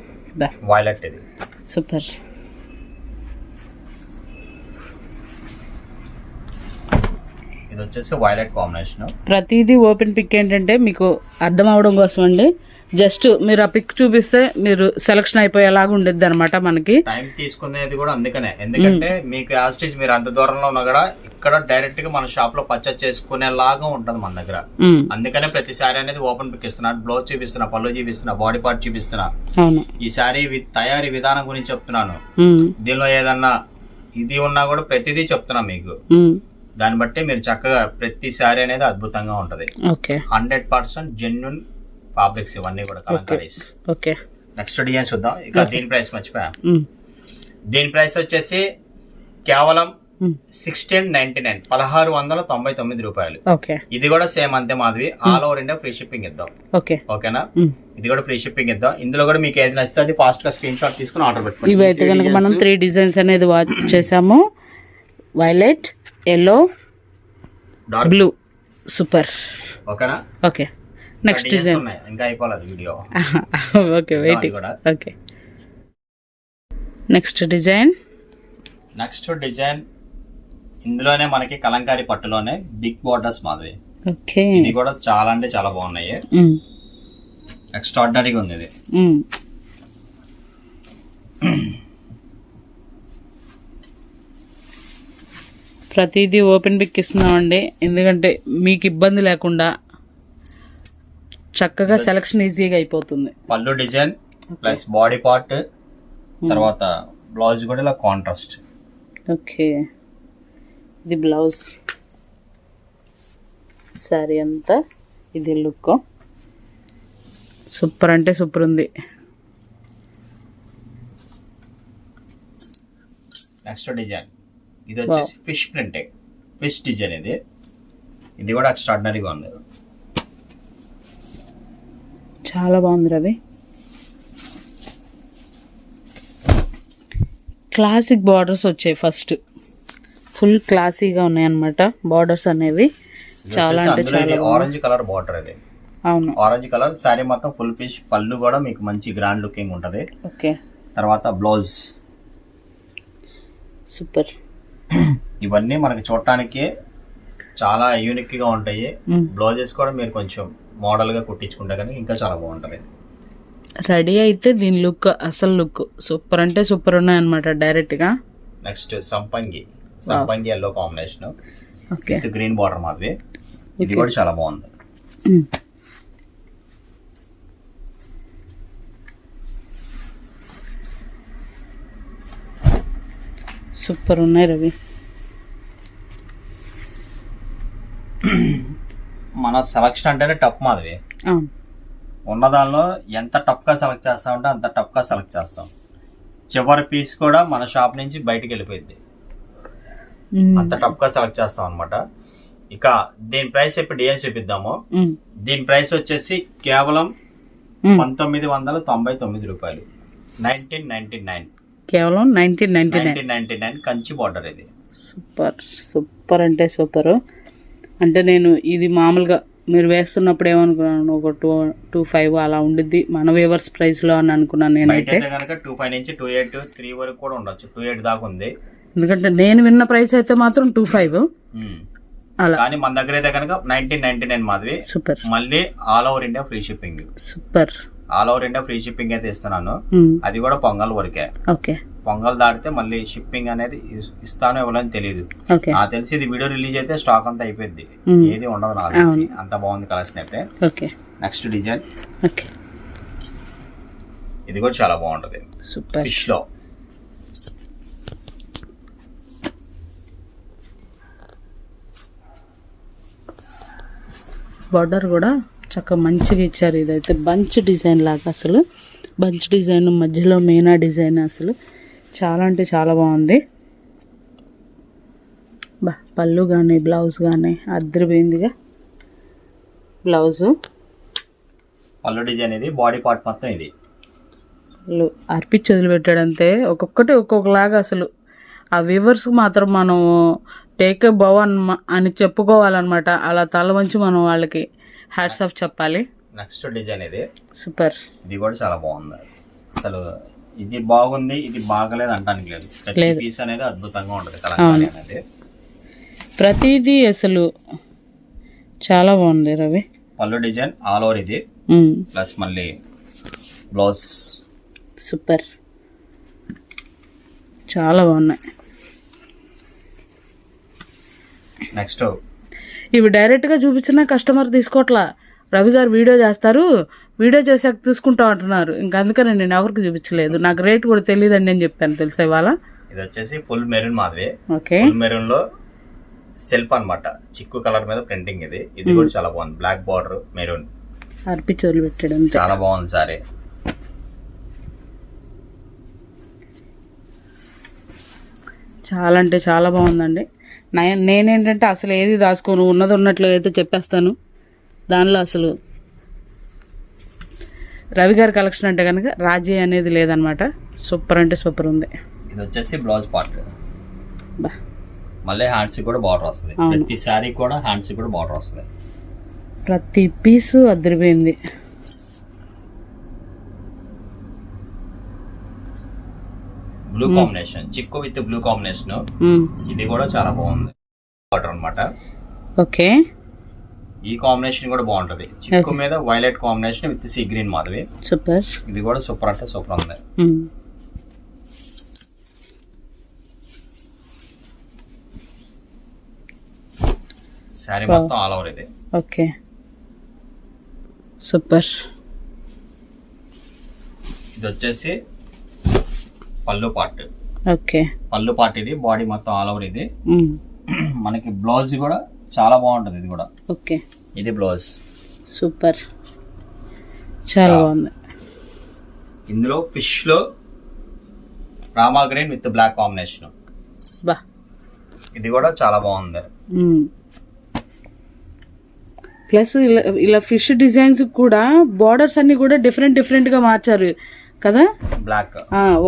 వైలెట్. ఇది సూపర్. ఇది వచ్చేసి వైలెట్ కాంబినేషన్. ప్రతిదీ ఓపెన్ పిక్ ఏంటంటే మీకు అర్థం అవడం కోసం అండి. జస్ట్ మీరు ఆ పిక్ చూపిస్తే మీరు సెలక్షన్ అయిపోయేలాగా ఉండేది అనమాట. మనకి టైం తీసుకునేది కూడా అందుకనే. ఎందుకంటే మీకు యాస్టీస్ మీరు అంత దూరంలో ఉన్నా కూడా ఇక్కడ డైరెక్ట్ గా మన షాప్ లో పర్చేస్ చేసుకునేలాగా ఉంటది మన దగ్గర. అందుకనే ప్రతి శారీ అనేది ఓపెన్ పిక్ ఇస్తున్నా, బ్లౌజ్ చూపిస్తున్నా, పళ్ళు చూపిస్తున్నా, బాడీ పార్ట్ చూపిస్తున్నా. ఈ శారీ తయారీ విధానం గురించి చెప్తున్నాను. దీనిలో ఏదన్నా ఇది ఉన్నా కూడా ప్రతిదీ చెప్తున్నా మీకు. దాన్ని బట్టి మీరు చక్కగా ప్రతి శారీ అనేది అద్భుతంగా ఉంటది. 100% జెన్యున్ ఫ్యాబ్రిక్స్ ఇవన్నీ కూడా కలంకారీస్. ఓకే. నెక్స్ట్ డిజైన్ చూద్దాం. ఇక దీని ప్రైస్ మర్చిపోయా. దీని ప్రైస్ వచ్చేసి కేవలం 1699 1699 రూపాయలు. ఓకే. ఇది కూడా సేమ్ అంతే Madhavi, all over India free shipping ఇద్దాం. ఓకే, ఓకేనా? ఇది కూడా ఫ్రీ షిప్పింగ్ ఇద్దాం. ఇందులో కూడా మీకు ఏది నచ్చితే అది ఫాస్ట్ గా స్క్రీన్ షాట్ తీసుకుని ఆర్డర్ పెట్టుకోండి. ఇవి అయితే కనుక మనం 3 డిజైన్స్ అనేది వాచ్ చేసాము. Violet, yellow, blue. సూపర్. ఓకేనా? ఓకే. నెక్స్ట్ డిజైన్ ఇంకా అయిపోలేదు video. Okay, waiting. Okay. Next design ఇందులోనే మనకి కలంకారీ పట్టులోనే బిగ్ బోర్డర్స్ మాధవి. ఓకే. ఇది కూడా చాలా అంటే చాలా బాగున్నాయి. ఎక్స్ట్రాడినరీగా ఉంది ఇది. ప్రతిదీ ఓపెన్ పిక్ ఇస్తున్నామండి, ఎందుకంటే మీకు ఇబ్బంది లేకుండా చక్కగా సెలక్షన్ ఈజీగా అయిపోతుంది. పళ్ళు డిజైన్ ప్లస్ బాడీ పార్ట్, తర్వాత బ్లౌజ్ కూడా ఇలా కాంట్రాస్ట్. ఓకే. ఇది బ్లౌజ్, సారీ అంతా ఇది లుక్. సూపర్ అంటే సూపర్ ఉంది. నెక్స్ట్ డిజైన్ ఇది వచ్చేసి ఫిష్ ప్రింటింగ్, ఫిష్ డిజైన్. ఇది కూడా ఎక్స్ట్రాడినరీగా ఉంది. చాలా బాగుంది రవి. క్లాసిక్ బార్డర్స్ వచ్చాయి. ఫస్ట్ ఫుల్ క్లాసీగా ఉన్నాయి అన్నమాట బార్డర్స్ అనేవి. చాలా అంటే చాలా ఆరెంజ్ కలర్ బార్డర్ ఇది. అవును, ఆరెంజ్ కలర్. సారీ మొత్తం ఫుల్ ఫిష్. పళ్ళు కూడా మీకు మంచి గ్రాండ్ లుకింగ్ ఉంటది. ఓకే. తర్వాత బ్లౌజ్. సూపర్. ఇవన్నీ మనకి చూడటానికి చాలా యూనిక్ గా ఉంటాయి. బ్లౌజెస్ కూడా మీరు కొంచెం మోడల్ గా కుట్టించుకుంటే కానీ ఇంకా చాలా బాగుంటది. రెడీ అయితే దీని లుక్, అసలు లుక్ సూపర్ అంటే సూపర్ ఉన్నాయి అనమాట డైరెక్ట్ గా. నెక్స్ట్ సంపంగి yellow combination with green border మాదిరి. ఇది కూడా చాలా బాగుంది. సూపర్ ఉన్నాయి రవి. మన సెలక్షన్ అంటేనే టఫ్ మాదిరి. ఉన్న దానిలో ఎంత టఫ్ గా సెలెక్ట్ చేస్తామంటే అంత టఫ్ గా సెలెక్ట్ చేస్తాం. చివరి పీస్ కూడా మన షాప్ నుంచి బయటకు వెళ్ళిపోయింది, అంత టఫ్ గా సెలెక్ట్ చేస్తాం అనమాట. ఇక దీని ప్రైస్ ఇప్పుడు ఏం చూపిద్దాము. దీని ప్రైస్ వచ్చేసి కేవలం 1999 రూపాయలు. 1999 కేవలం 1999 కంచి బార్డర్. ఇది సూపర్, సూపర్ అంటే సూపర్. అంటే నేను ఇది మామూలుగా మీరు వేస్తున్నప్పుడు ఏమనుకున్నాను, ఒక 225 అలా ఉండిద్ది మన వేవర్స్ ప్రైస్ లో అని అనుకున్నాను నేనైతే. కనుక 25 నుంచి 28, 3 వరకు కూడా ఉండొచ్చు. 28 దాకా ఉంది. ఎందుకంటే నేను విన్న ప్రైస్ అయితే మాత్రం 25 అలా. కానీ మన దగ్గర అయితే కనుక 1999 మాధవి. సూపర్. మళ్ళీ all over India free shipping. Super. All over India free shipping అయితే ఇస్తున్నాను. అది కూడా పొంగల్ వరకే. ఓకే. పొంగల్ దాటితే మళ్ళీ షిప్పింగ్ అనేది ఇస్తానో ఇవ్వాలని తెలియదు. నాకు తెలిసి ఇది వీడియో రిలీజ్ అయితే స్టాక్ అంతా అయిపోయింది, ఏది ఉండదు నాకు తెలిసి. అంత బాగుంది కలెక్షన్ అయితే. ఓకే. Next design. ఓకే. ఇది కూడా చాలా బాగుంటది. సూపర్. ఫిష్ లో బార్డర్ కూడా చక్కగా మంచిగా ఇచ్చారు. ఇదైతే బంచ్ డిజైన్ లాగా, అసలు బంచ్ డిజైన్ మధ్యలో మీనా డిజైన్, అసలు చాలా అంటే చాలా బాగుంది. పళ్ళు కానీ బ్లౌజ్ కానీ అద్దరిపోయిందిగా. బ్లౌజు, పళ్ళు డిజైన్, ఇది బాడీ పార్ట్ మొత్తం ఇది. అర్పించి వదిలిపెట్టాడంతే, ఒక్కొక్కటి ఒక్కొక్కలాగా. అసలు ఆ వ్యూవర్స్కి మాత్రం మనం టేక్ భవన్ అని చెప్పుకోవాలన్నమాట. అలా తల వంచి మనం వాళ్ళకి హ్యాట్స్ ఆఫ్ చెప్పాలి. నెక్స్ట్ డిజైన్ ఇది సూపర్. ఇది కూడా చాలా బాగుంది. అసలు ఇది బాగుంది, ఇది బాగలేదు అంటానికి లేదు. ప్రతి పీస్ అనేది అద్భుతంగా ఉంటుంది కలంకారీ అనేది. ప్రతిదీ అసలు చాలా బాగుంది రవి. పళ్ళు డిజైన్ ఆల్ ఓవర్ ఇది, ప్లస్ మళ్ళీ బ్లౌజ్. సూపర్, చాలా బాగున్నాయి. నెక్స్ట్ ఇవి డైరెక్ట్గా చూపించిన కస్టమర్ తీసుకోవట్లా. రవి గారు వీడియో చేస్తారు, వీడియో చేసాక తీసుకుంటా అంటున్నారు. ఇంకా అందుకని నేను ఎవరికి చూపించలేదు. నాకు రేట్ కూడా తెలియదండి అని చెప్పాను తెలుసా ఇవాళ. ఇది వచ్చేసి ఫుల్ మెరూన్ మాదిరి. ఓకే. ఫుల్ మెరూన్ లో సెల్ఫ్ అన్నమాట, చిక్కు కలర్ మీద ప్రింటింగ్. ఇది కూడా చాలా బాగుంది. Black border maroon. అర్పించోలు పెట్టాడు, చాలా బాగుంది సారీ. చాలా అంటే చాలా బాగుందండి. నేనేంటంటే అసలు ఏది దాచుకోను, ఉన్నది ఉన్నట్లు అయితే చెప్పేస్తాను. దానిలో అసలు రవి గారి కలెక్షన్ అంటే కనుక రాజీ అనేది లేదనమాట. సూపర్ అంటే సూపర్ ఉంది. ఇది వచ్చేసి బ్లౌజ్ పార్ట్. మళ్ళీ హ్యాండ్స్ కూడా బార్డర్ వస్తుంది. ప్రతి శారీ కూడా హ్యాండ్స్ కూడా బార్డర్ వస్తుంది. ప్రతి పీసు అదిరిపోయింది. బ్లూ కాంబినేషన్, చిక్కు విత్ బ్లూ కాంబినేషన్. ఇది కూడా చాలా బాగుంది బార్డర్ అన్నమాట. ఓకే, ఈ కాంబినేషన్ కూడా బాగుంటది. చిక్కు మీద violet combination with sea green Madhavi. Super. ఇది కూడా సూపర్ అంటే సూపర్ ఉంది. శారీ మొత్తం ఆల్ ఓవర్ ఇది. Okay, super. ఇది వచ్చేసి పళ్ళు పార్ట్. ఓకే, పళ్ళు పార్ట్ ఇది. బాడీ మొత్తం ఆల్ ఓవర్ ఇది. మనకి బ్లౌజ్ కూడా చాలా బాగుంటది. ఇది కూడా ఓకే, ఇది బ్లౌజ్. సూపర్, చాలా బాగుంది. ఇందులో ఫిష్ లో Rama green with black combination. బా, ఇది కూడా చాలా బాగుంది. ప్లస్ ఇలా ఫిష్ డిజైన్స్ కూడా బార్డర్స్ అన్ని కూడా డిఫరెంట్ గా మార్చారు కదా. బ్లాక్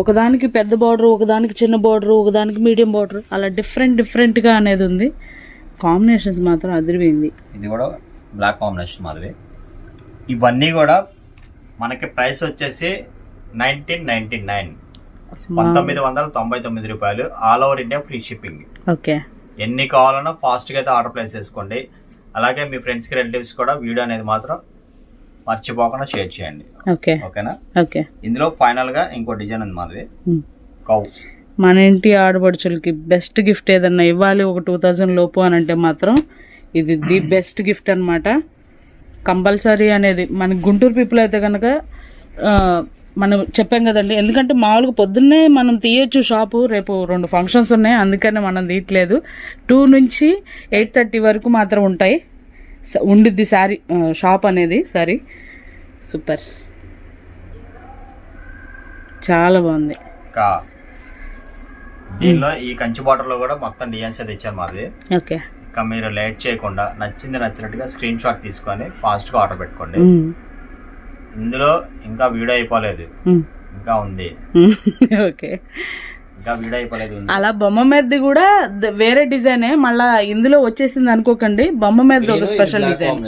ఒకదానికి పెద్ద బార్డర్, ఒకదానికి చిన్న బార్డర్, ఒకదానికి మీడియం బార్డర్, అలా డిఫరెంట్ గా అనేది ఉంది. కాంబినేషన్స్ మాత్రం అదిరిపోయింది. ఇది కూడా బ్లాక్ కాంబినేషన్ మాదిరి. ఇవన్నీ కూడా మనకి ప్రైస్ వచ్చేసి 1999, 1999 రూపాయలు. All over India free shipping. Okay, ఎన్ని కావాలన్నా ఫాస్ట్గా అయితే ఆర్డర్ ప్లేస్ చేసుకోండి. అలాగే మీ ఫ్రెండ్స్కి రిలేటివ్స్ కూడా వీడియో అనేది మాత్రం మర్చిపోకుండా షేర్ చేయండి. ఓకేనా? ఓకే. ఇందులో ఫైనల్ గా ఇంకో డిజైన్ ఉంది మాది. కౌ. మన ఇంటి ఆడపడుచులకి బెస్ట్ గిఫ్ట్ ఏదన్నా ఇవ్వాలి ఒక 2000 లోపు అని అంటే మాత్రం ఇది ది బెస్ట్ గిఫ్ట్ అనమాట. కంపల్సరీ అనేది మన గుంటూరు పీపుల్ అయితే కనుక మనం చెప్పాం కదండి. ఎందుకంటే మామూలుగా పొద్దున్నే మనం తీయొచ్చు షాపు, రేపు 2 ఫంక్షన్స్ ఉన్నాయి, అందుకనే మనం తీయట్లేదు. 2 నుంచి 8:30 వరకు మాత్రం ఉండిద్ది శారీ షాప్ అనేది. సారీ, సూపర్, చాలా బాగుంది. దీనిలో ఈ కంచి బార్డర్ లో కూడా మొత్తం డిజైన్స్ అయితే ఇచ్చారు మాది. ఓకే, ఇంకా మీరు లేట్ చేయకుండా నచ్చినట్టుగా స్క్రీన్ షాట్ తీసుకొని ఫాస్ట్ గా ఆర్డర్ పెట్టుకోండి. ఇందులో ఇంకా వీడియో అయిపోలేదు, ఇంకా ఉంది. ఓకే, ఇంకా వీడియో అయిపోలేదు. అలా బొమ్మ మీద కూడా వేరే డిజైనే మళ్ళా ఇందులో వచ్చేసింది అనుకోకండి. బొమ్మ మీద ఒక స్పెషల్ డిజైన్.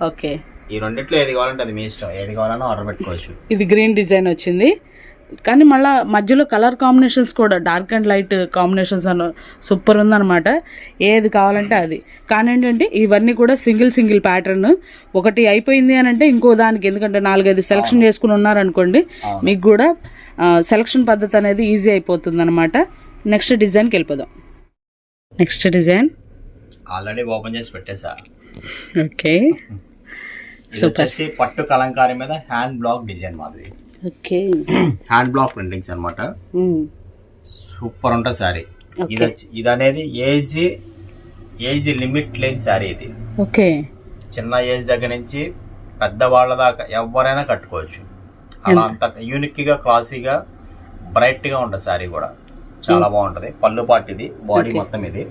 ఓకే, ఈ రెండిట్లో ఏది కావాలంటే అది మీ ఇష్టం, ఏది కావాలన్నా ఆర్డర్ పెట్టుకోవచ్చు. ఇది గ్రీన్ డిజైన్ వచ్చింది, కానీ మళ్ళీ మధ్యలో కలర్ కాంబినేషన్స్ కూడా dark and light combinations super ఉందన్నమాట. ఏది కావాలంటే అది. కానీ ఏంటంటే ఇవన్నీ కూడా సింగిల్ ప్యాటర్న్. ఒకటి అయిపోయింది అని అంటే ఇంకో దానికి, ఎందుకంటే 4-5 సెలెక్షన్ చేసుకుని ఉన్నారనుకోండి, మీకు కూడా సెలక్షన్ పద్ధతి అనేది ఈజీ అయిపోతుంది అనమాట. నెక్స్ట్ డిజైన్కి వెళ్ళిపోదాం. నెక్స్ట్ డిజైన్ ఆల్రెడీ ఓపెన్ చేసి పెట్టేసా. Okay, super. పట్టు కలంకారీ మీద హ్యాండ్ బ్లాక్ డిజైన్ మాది. ఓకే, హ్యాండ్ బ్లాక్ ప్రింటింగ్స్ అనమాట. సూపర్ ఉంటుంది సారీ. ఇది అనేది ఏజ్ లిమిట్ లేని సారీ ఇది. ఓకే, చిన్న ఏజ్ దగ్గర నుంచి పెద్దవాళ్ళ దాకా ఎవరైనా కట్టుకోవచ్చు. అలా అంత యూనిక్ గా, క్లాసీగా, బ్రైట్ గా ఉంటుంది సారీ కూడా. చాలా బాగుంటది. పళ్ళు పాటు ఇది, బాడీ మొత్తం ఇది.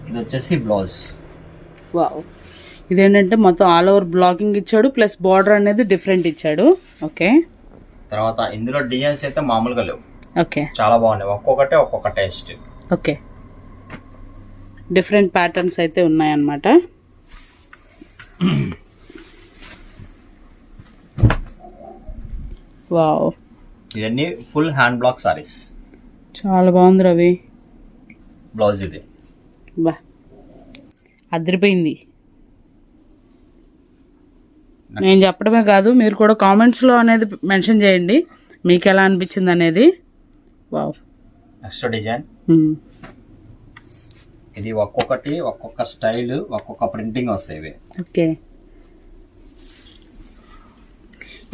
ఇది వచ్చేసి బ్లౌజ్. వావ్, ఇదేంటంటే మొత్తం ఆల్ ఓవర్ బ్లాకింగ్ ఇచ్చాడు, ప్లస్ బార్డర్ అనేది డిఫరెంట్ ఇచ్చాడు. ఓకే, తర్వాత ఇందులో డిజైన్స్ అయితే మామూలుగా లేవు. ఓకే, చాలా బాగున్నాయి. ఒక్కొక్క టేస్ట్. ఓకే, డిఫరెంట్ ప్యాటర్న్స్ అయితే ఉన్నాయన్నమాట. వావ్, ఇవన్నీ ఫుల్ హ్యాండ్ బ్లాక్ సారీస్. చాలా బాగుంది రవి. బ్లౌజ్ ఇది. బా, అదిరిపోయింది. నేను చెప్పడమే కాదు, మీరు కూడా కామెంట్స్లో అనేది మెన్షన్ చేయండి మీకు ఎలా అనిపించింది అనేది. Wow, next design. ఇది ఒక్కొక్క స్టైల్, ఒక్కొక్క ప్రింటింగ్ వస్తాయి ఇవి. ఓకే,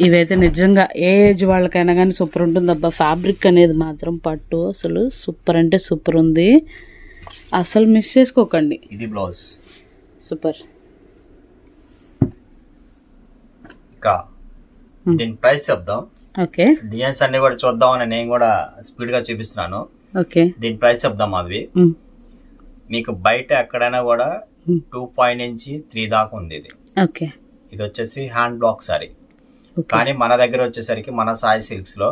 ఇవైతే నిజంగా ఏ ఏజ్ వాళ్ళకైనా కానీ సూపర్ ఉంటుంది అబ్బా. ఫ్యాబ్రిక్ అనేది మాత్రం పట్టు అసలు సూపర్ అంటే సూపర్ ఉంది, అసలు మిస్ చేసుకోకండి. ఇది బ్లౌజ్. సూపర్. ఇంకా దీని ప్రైస్ చెప్దాం. ఓకే, డిజైన్స్ అన్ని కూడా చూద్దామని నేను కూడా స్పీడ్ గా చూపిస్తున్నాను. ఓకే. దీని ప్రైస్ చెప్దాం మాధవి. మీకు బయట ఎక్కడైనా కూడా 2.5 నుంచి 3 దాకా ఉంది ఇది. ఓకే. ఇది వచ్చేసి హ్యాండ్ బ్లాక్ సారీ. కానీ మన దగ్గర వచ్చేసరికి మన సాయి సిల్క్స్ లో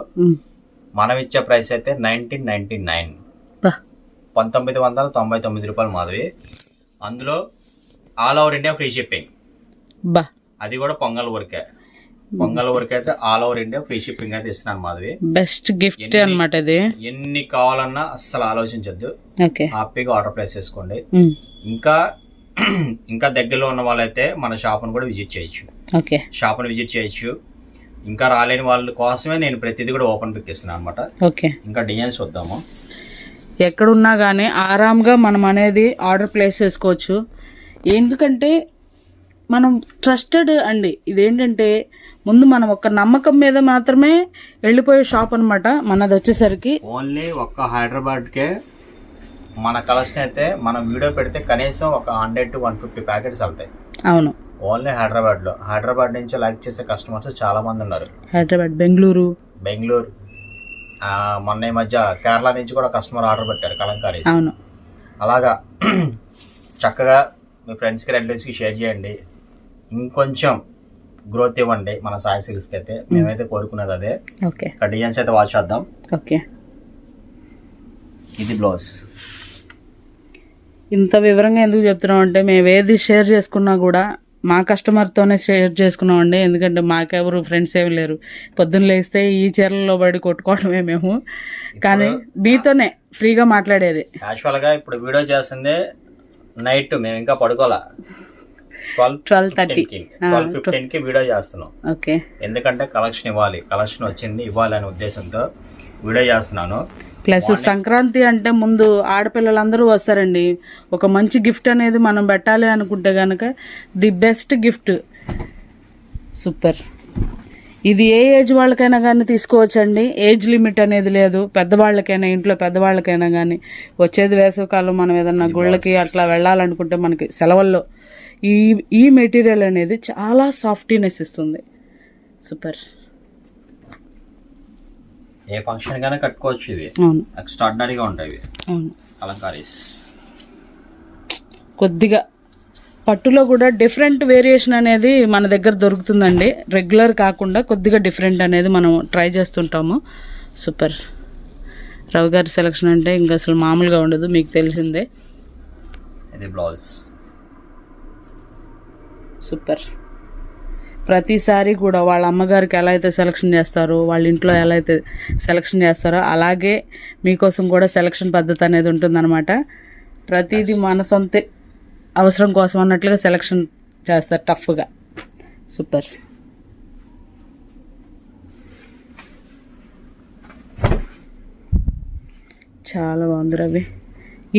మనం ఇచ్చే ప్రైస్ అయితే 1999, 1999 రూపాయలు మాధవి. అందులో all over India free shipping. అది కూడా పొంగల్ వరకే. పొంగల్ వరకు అయితే all over India free shipping అయితే ఇస్తున్నాను మాధవి. బెస్ట్ గిఫ్ట్ అన్నమాట ఇది. ఎన్ని కావాలన్నా అస్సలు ఆలోచించొద్దు, హ్యాపీగా ఆర్డర్ ప్లేస్ చేసుకోండి. ఇంకా దగ్గరలో ఉన్న వాళ్ళైతే మన షాప్ను కూడా విజిట్ చేయొచ్చు. షాప్ను విజిట్ చేయొచ్చు. ఇంకా రాలేని వాళ్ళ కోసమే నేను ప్రతిదీ కూడా ఓపెన్ పిక్ ఇస్తున్నాను అనమాట. ఇంకా డిజైన్స్ వద్దాము. ఎక్కడున్నా కానీ ఆరాంగా మనం అనేది ఆర్డర్ ప్లేస్ చేసుకోవచ్చు. ఎందుకంటే మనం ట్రస్టెడ్ అండి. ఇదేంటంటే ముందు మనం ఒక నమ్మకం మీద మాత్రమే వెళ్ళిపోయే షాప్ అనమాట మనది. వచ్చేసరికి ఓన్లీ ఒక్క హైదరాబాద్కే మన కలెక్షన్ అయితే మనం వీడియో పెడితే కనీసం ఒక 100 to 150 ప్యాకెట్స్ వెళ్తాయి. అవును, ఓన్లీ హైదరాబాద్ నుంచి లైక్ చేసే కస్టమర్స్ చాలా మంది ఉన్నారు. హైదరాబాద్, బెంగళూరు మొన్న ఈ మధ్య కేరళ నుంచి కూడా కస్టమర్ ఆర్డర్ పెట్టారు కలంకారీ. అవును. అలాగా చక్కగా మీ ఫ్రెండ్స్కి రిలేటివ్స్కి షేర్ చేయండి. ఇంకొంచెం గ్రోత్ ఇవ్వండి మన సాయి సిల్క్స్కి అయితే. మేమైతే కోరుకునేది అదే. డిజైన్స్ అయితే వాచ్ చేద్దాం. ఇది బ్లౌజ్. ఇంత వివరంగా ఎందుకు చెప్తున్నాం అంటే మేము ఏది షేర్ చేసుకున్నా కూడా మా కస్టమర్తోనే షేర్ చేసుకున్నాం అండి. ఎందుకంటే మాకెవరు ఫ్రెండ్స్ ఏమి లేరు. పొద్దున్న లేస్తే ఈ చీరలలో పడి కొట్టుకోవడమే మేము. కానీ మీతోనే ఫ్రీగా మాట్లాడేది. యాక్చువల్గా ఇప్పుడు వీడియో చేస్తుంది నైట్, మేము ఇంకా పడుకోలే. 12:15కి వీడియో చేస్తున్నాం. ఎందుకంటే కలెక్షన్ వచ్చింది ఇవ్వాలి అనే ఉద్దేశంతో వీడియో చేస్తున్నాను. ప్లస్ సంక్రాంతి అంటే ముందు ఆడపిల్లలందరూ వస్తారండి. ఒక మంచి గిఫ్ట్ అనేది మనం పెట్టాలి అనుకుంటే కనుక ది బెస్ట్ గిఫ్ట్. సూపర్. ఇది ఏ ఏజ్ వాళ్ళకైనా కానీ తీసుకోవచ్చండి. ఏజ్ లిమిట్ అనేది లేదు. పెద్దవాళ్ళకైనా, ఇంట్లో పెద్దవాళ్ళకైనా కానీ. వచ్చేది వేసవికాలం, మనం ఏదన్నా గుళ్ళకి అట్లా వెళ్ళాలనుకుంటే మనకి సెలవుల్లో ఈ మెటీరియల్ అనేది చాలా సాఫ్టీనెస్ ఇస్తుంది. సూపర్. ఏ ఫంక్షన్ గానే కట్టుకోవచ్చు. ఇవి ఎక్స్ట్రాడినరీగా ఉంటాయి. కలంకారీస్ కొద్దిగా పట్టులో కూడా డిఫరెంట్ వేరియేషన్ అనేది మన దగ్గర దొరుకుతుందండి. రెగ్యులర్ కాకుండా కొద్దిగా డిఫరెంట్ అనేది మనం ట్రై చేస్తుంటాము. సూపర్. రవి గారి సెలెక్షన్ అంటే ఇంకా అసలు మామూలుగా ఉండదు, మీకు తెలిసిందే. ఇది బ్లౌజ్. సూపర్. ప్రతిసారి కూడా వాళ్ళ అమ్మగారికి ఎలా అయితే సెలెక్షన్ చేస్తారో, వాళ్ళ ఇంట్లో ఎలా అయితే సెలెక్షన్ చేస్తారో అలాగే మీకోసం కూడా సెలెక్షన్ పద్ధతి అనేది ఉంటుందన్నమాట. ప్రతిదీ మన సొంత అవసరం కోసం అన్నట్లుగా సెలెక్షన్ చేస్తారు టఫ్గా. సూపర్. చాలా బాగుంది రవి.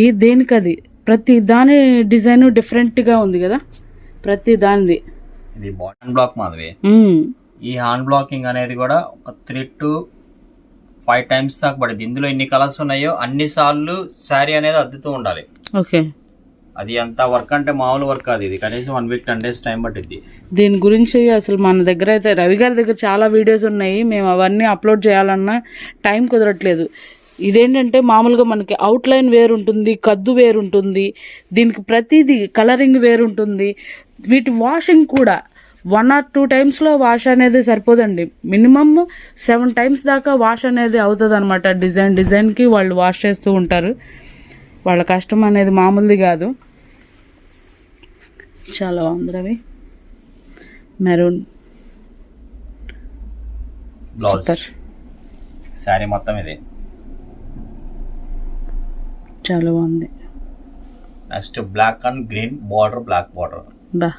ఈ దేనికది ప్రతి దాని డిజైన్ డిఫరెంట్గా ఉంది కదా, ప్రతి దానిది. ఇది హ్యాండ్ బ్లాక్ మాధవి. ఈ హ్యాండ్ బ్లాకింగ్ అనేది కూడా ఒక 3 to 5 times దాకా పడింది. ఇందులో ఎన్ని కలర్స్ ఉన్నాయో అన్ని సార్లు శారీ అనేది అద్దుతూ ఉండాలి. అది అంత వర్క్ అంటే మామూలు వర్క్ కాదు. ఇది కనీసం 1 week 10 days టైం పట్టింది. దీని గురించి అసలు మన దగ్గర అయితే రవి గారి దగ్గర చాలా వీడియోస్ ఉన్నాయి. మేము అవన్నీ అప్లోడ్ చేయాలన్నా టైం కుదరట్లేదు. ఇదేంటంటే మామూలుగా మనకి అవుట్లైన్ వేరు ఉంటుంది, కద్దు వేరు ఉంటుంది, దీనికి ప్రతిదీ కలరింగ్ వేరు ఉంటుంది. వీటి వాషింగ్ కూడా 1 or 2 times వాష్ అనేది సరిపోదండి. మినిమమ్ 7 times దాకా వాష్ అనేది అవుతుంది అనమాట. డిజైన్కి వాళ్ళు వాష్ చేస్తూ ఉంటారు. వాళ్ళ కష్టం అనేది మామూలుది కాదు. చాలా బాగుంది రవి. Maroon blouse. సారీ మొత్తం ఇది చాలా బాగుంది. Next black and green border, black border. బా,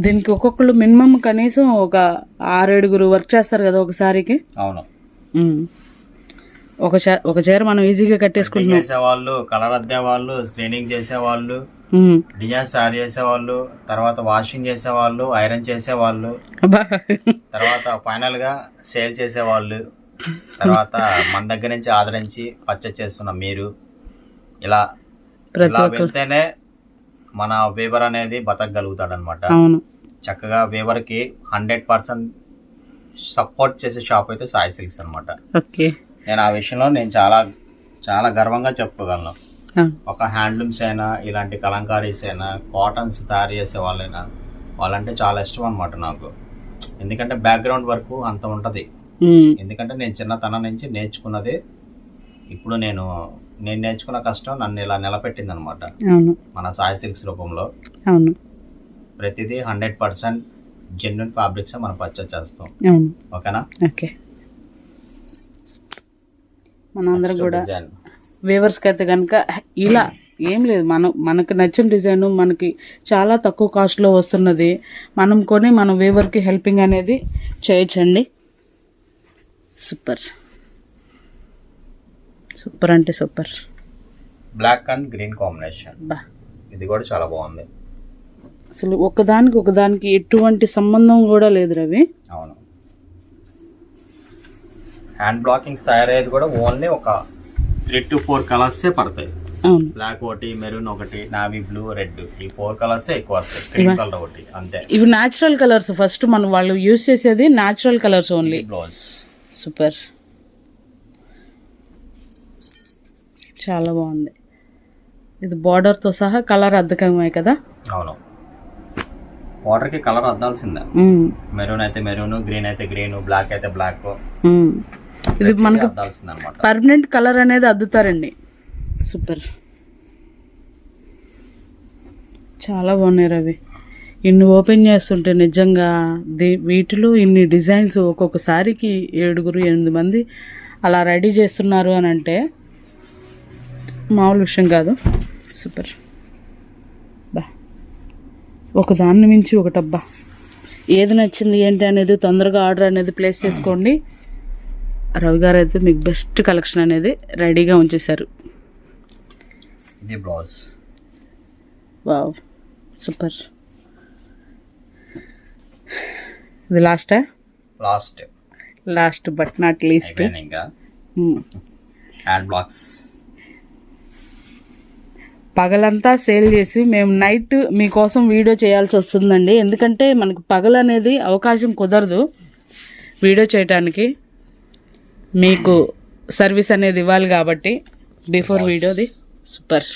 దీనికి ఒక్కొక్కరు మినిమం కనీసం ఒక 6-7 వర్క్ చేస్తారు కదా ఒకసారికి. అవును. ఒక చీర మనం ఈజీగా కట్టేసుకుంటున్నాం. చేసేవాళ్ళు, కలర్ అద్దేవాళ్ళు, స్క్రీనింగ్ చేసేవాళ్ళు, డిజైన్స్ తయారు చేసేవాళ్ళు, తర్వాత వాషింగ్ చేసేవాళ్ళు, ఐరన్ చేసేవాళ్ళు, తర్వాత ఫైనల్ గా సేల్ చేసేవాళ్ళు, తర్వాత మన దగ్గర నుంచి ఆదరించి పర్చేస్ చేస్తున్న మీరు, ఇలా వెళ్తేనే మన వేవర్ అనేది బతకగలుగుతాడు అనమాట. అవును, చక్కగా వేవర్ కి 100% సపోర్ట్ చేసే షాప్ అయితే సాయి సిల్క్స్ అనమాట. ఓకే, నేను ఆ విషయంలో నేను చాలా చాలా గర్వంగా చెప్పుకోగలను. ఒక హ్యాండ్లూమ్స్ అయినా, ఇలాంటి కలంకారీస్ అయినా, కాటన్స్ తయారు చేసే వాళ్ళైనా, వాళ్ళంటే చాలా ఇష్టం అనమాట నాకు. ఎందుకంటే బ్యాక్గ్రౌండ్ వర్క్ అంత ఉంటుంది. ఎందుకంటే నేను చిన్నతనం నుంచి నేర్చుకున్నది. ఇప్పుడు నేను నేర్చుకున్న కష్టం నన్ను ఇలా నిలబెట్టింది అనమాట మన సాయి సిల్క్స్ రూపంలో. అవును, ప్రతిదీ 100% జెన్యున్ ఫ్యాబ్రిక్స్ మనం పర్చేస్ చేస్తాం. ఓకేనా? ఓకే. మనందరం కూడా వేవర్స్కి అయితే కనుక ఇలా ఏం లేదు, మనకు నచ్చిన డిజైన్ మనకి చాలా తక్కువ కాస్ట్లో వస్తున్నది, మనం కొని మన వేవర్కి హెల్పింగ్ అనేది చేయొచ్చండి. సూపర్ సూపర్ అంటే super. Black and green combination, ఇది కూడా చాలా బాగుంది. అసలు ఒకదానికి ఎటువంటి సంబంధం కూడా లేదు రవి. అవును, హ్యాండ్ బ్లాకింగ్స్ తయారయ్యేది కూడా ఓన్లీ ఒక 3 to 4 కలర్సే పడతాయి. అవును, బ్లాక్ ఒకటి, మెరూన్ ఒకటి, నావీ బ్లూ, రెడ్, ఈ 4 కలర్సే ఎక్కువ వస్తాయి. క్రీమ్ కలర్ ఒకటి, అంతే. ఇవి న్యాచురల్ కలర్స్. ఫస్ట్ మనం వాళ్ళు యూజ్ చేసేది natural colours only. Blouse super, చాలా బాగుంది. ఇది బార్డర్తో సహా కలర్ అద్దకమే కదా. అవును, వాటర్కి కలర్ అద్దాల్సిందే. మెరూన్ అయితే మెరూన్, గ్రీన్ అయితే గ్రీన్, బ్లాక్ అయితే బ్లాక్. ఇది మనకు పర్మనెంట్ కలర్ అనేది అద్దుతారండి. సూపర్, చాలా బాగున్నాయి రవి. ఇన్ని ఓపెన్ చేస్తుంటే నిజంగా వీటిలో ఇన్ని డిజైన్స్ ఒక్కొక్కసారికి 7-8 మంది అలా రెడీ చేస్తున్నారు అని అంటే మామూలు విషయం కాదు. సూపర్ బా, ఒకదాన్ని మించి ఒకటబ్బా. ఏది నచ్చింది ఏంటి అనేది తొందరగా ఆర్డర్ అనేది ప్లేస్ చేసుకోండి. రవి గారు అయితే మీకు బెస్ట్ కలెక్షన్ అనేది రెడీగా ఉంచేశారు. ఇది బ్లౌజ్. Wow, super. ఇది last but not least hand blocks. పగలంతా సేల్ చేసి మేము నైట్ మీకోసం వీడియో చేయాల్సి వస్తుందండి. ఎందుకంటే మనకు పగలు అనేది అవకాశం కుదరదు వీడియో చేయడానికి. మీకు సర్వీస్ అనేది ఇవ్వాలి కాబట్టి బిఫోర్ వీడియోది. సూపర్.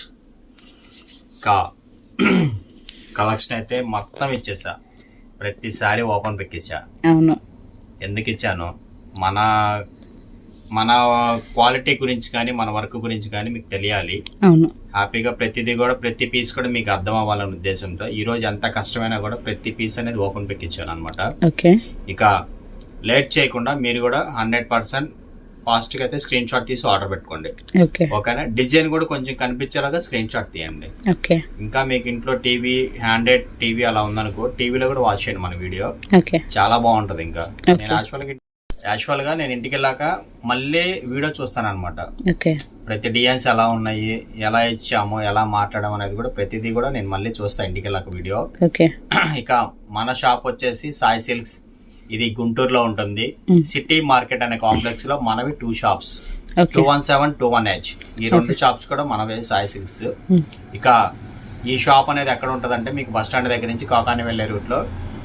కలెక్షన్ అయితే మొత్తం ఇచ్చేసా, ప్రతిసారి ఓపెన్ పిక్ ఇచ్చా. అవును, ఎందుకు ఇచ్చాను, మన క్వాలిటీ గురించి కానీ మన వర్క్ గురించి కానీ మీకు తెలియాలి. అవును, హ్యాపీగా ప్రతిదీ కూడా ప్రతి పీస్ కూడా మీకు అర్థం అవ్వాలనే ఉద్దేశంతో ఈ రోజు ఎంత కష్టమైనా కూడా ప్రతి పీస్ అనేది ఓపెన్ పిక్ ఇచ్చాను అనమాట. ఓకే, ఇక లేట్ చేయకుండా మీరు కూడా 100% ఫాస్ట్గా అయితే స్క్రీన్ షాట్ తీసి ఆర్డర్ పెట్టుకోండి. ఓకేనా? డిజైన్ కూడా కొంచెం కనిపించేలాగా స్క్రీన్ షాట్ తీయండి. ఇంకా మీకు ఇంట్లో టీవీ, హ్యాండెడ్ టీవీ అలా ఉందనుకో, టీవీలో కూడా వాచ్ చేయండి మన వీడియో, చాలా బాగుంటది. ఇంకా నేను యాక్చువల్గా నేను ఇంటికి వెళ్ళాక మళ్ళీ వీడియో చూస్తాను అనమాట. ప్రతి డిజైన్స్ ఎలా ఉన్నాయి, ఎలా ఇచ్చాము, ఎలా మాట్లాడడం అనేది కూడా ప్రతిదీ కూడా నేను మళ్ళీ చూస్తాను ఇంటికి వెళ్ళాక వీడియో. ఇక మన షాప్ వచ్చేసి సాయి సిల్క్స్, ఇది గుంటూరులో ఉంటుంది. సిటీ మార్కెట్ అనే కాంప్లెక్స్ లో మనవి 2 షాప్స్, 217, 218. ఈ 2 షాప్స్ కూడా మనవే సాయి సిల్క్స్. ఇక ఈ షాప్ అనేది ఎక్కడ ఉంటుంది అంటే మీకు బస్ స్టాండ్ దగ్గర నుంచి కాకాని వెళ్లే రూట్ లో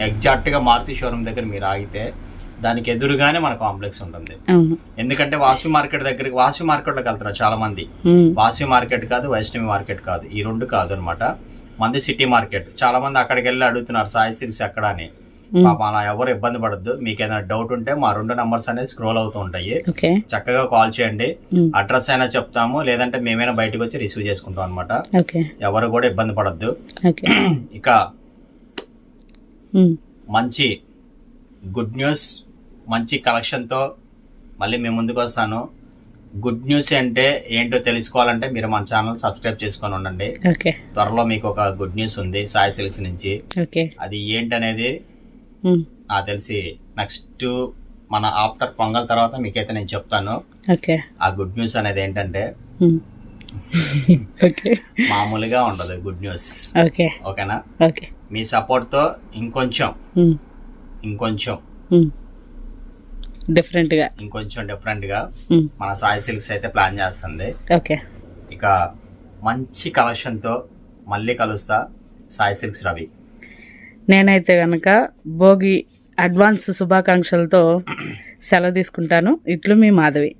ఎగ్జాక్ట్ గా మారుతి షోరూమ్ దగ్గర మీరు ఆగితే దానికి ఎదురుగానే మన కాంప్లెక్స్ ఉంటుంది. ఎందుకంటే వాసవి మార్కెట్ దగ్గరికి, వాసవి మార్కెట్ లోకి వెళ్తున్నారు చాలా మంది. వాసవి మార్కెట్ కాదు, వైష్ణవి మార్కెట్ కాదు, ఈ 2 కాదు అనమాట. మంది సిటీ మార్కెట్. చాలా మంది అక్కడికి వెళ్ళి అడుగుతున్నారు సాయి సిల్క్స్ ఎక్కడ అని. పాప అలా ఎవరు ఇబ్బంది పడద్దు. మీకు ఏదైనా డౌట్ ఉంటే మా 2 నంబర్స్ అనేది స్క్రోల్ అవుతూ ఉంటాయి, చక్కగా కాల్ చేయండి. అడ్రస్ అయినా చెప్తాము, లేదంటే మేమైనా బయటకు వచ్చి రిసీవ్ చేసుకుంటాం అనమాట. ఎవరు కూడా ఇబ్బంది పడద్దు. ఇక మంచి గుడ్ న్యూస్, మంచి కలెక్షన్ తో మళ్ళీ మేము ముందుకు వస్తాను. గుడ్ న్యూస్ అంటే ఏంటో తెలుసుకోవాలంటే మీరు మన ఛానల్ సబ్స్క్రైబ్ చేసుకొని ఉండండి. త్వరలో మీకు ఒక గుడ్ న్యూస్ ఉంది సాయి సిల్క్స్ నుంచి. అది ఏంటనేది నాకు తెలిసి నెక్స్ట్ మన ఆఫ్టర్ పొంగల్ తర్వాత మీకైతే నేను చెప్తాను. ఆ గుడ్ న్యూస్ అనేది ఏంటంటే మామూలుగా ఉండదు గుడ్ న్యూస్. ఓకేనా? మీ సపోర్ట్ తో ఇంకొంచెం డిఫరెంట్ గా మన సాయి సిల్క్స్ అయితే ప్లాన్ చేస్తుంది. ఇక మంచి కలెక్షన్ తో మళ్ళీ కలుస్తా. సాయి సిల్క్స్ రవి. నేనైతే కనుక భోగి అడ్వాన్స్ శుభాకాంక్షలతో సెలవు తీసుకుంటాను. ఇట్లు మీ మాధవి.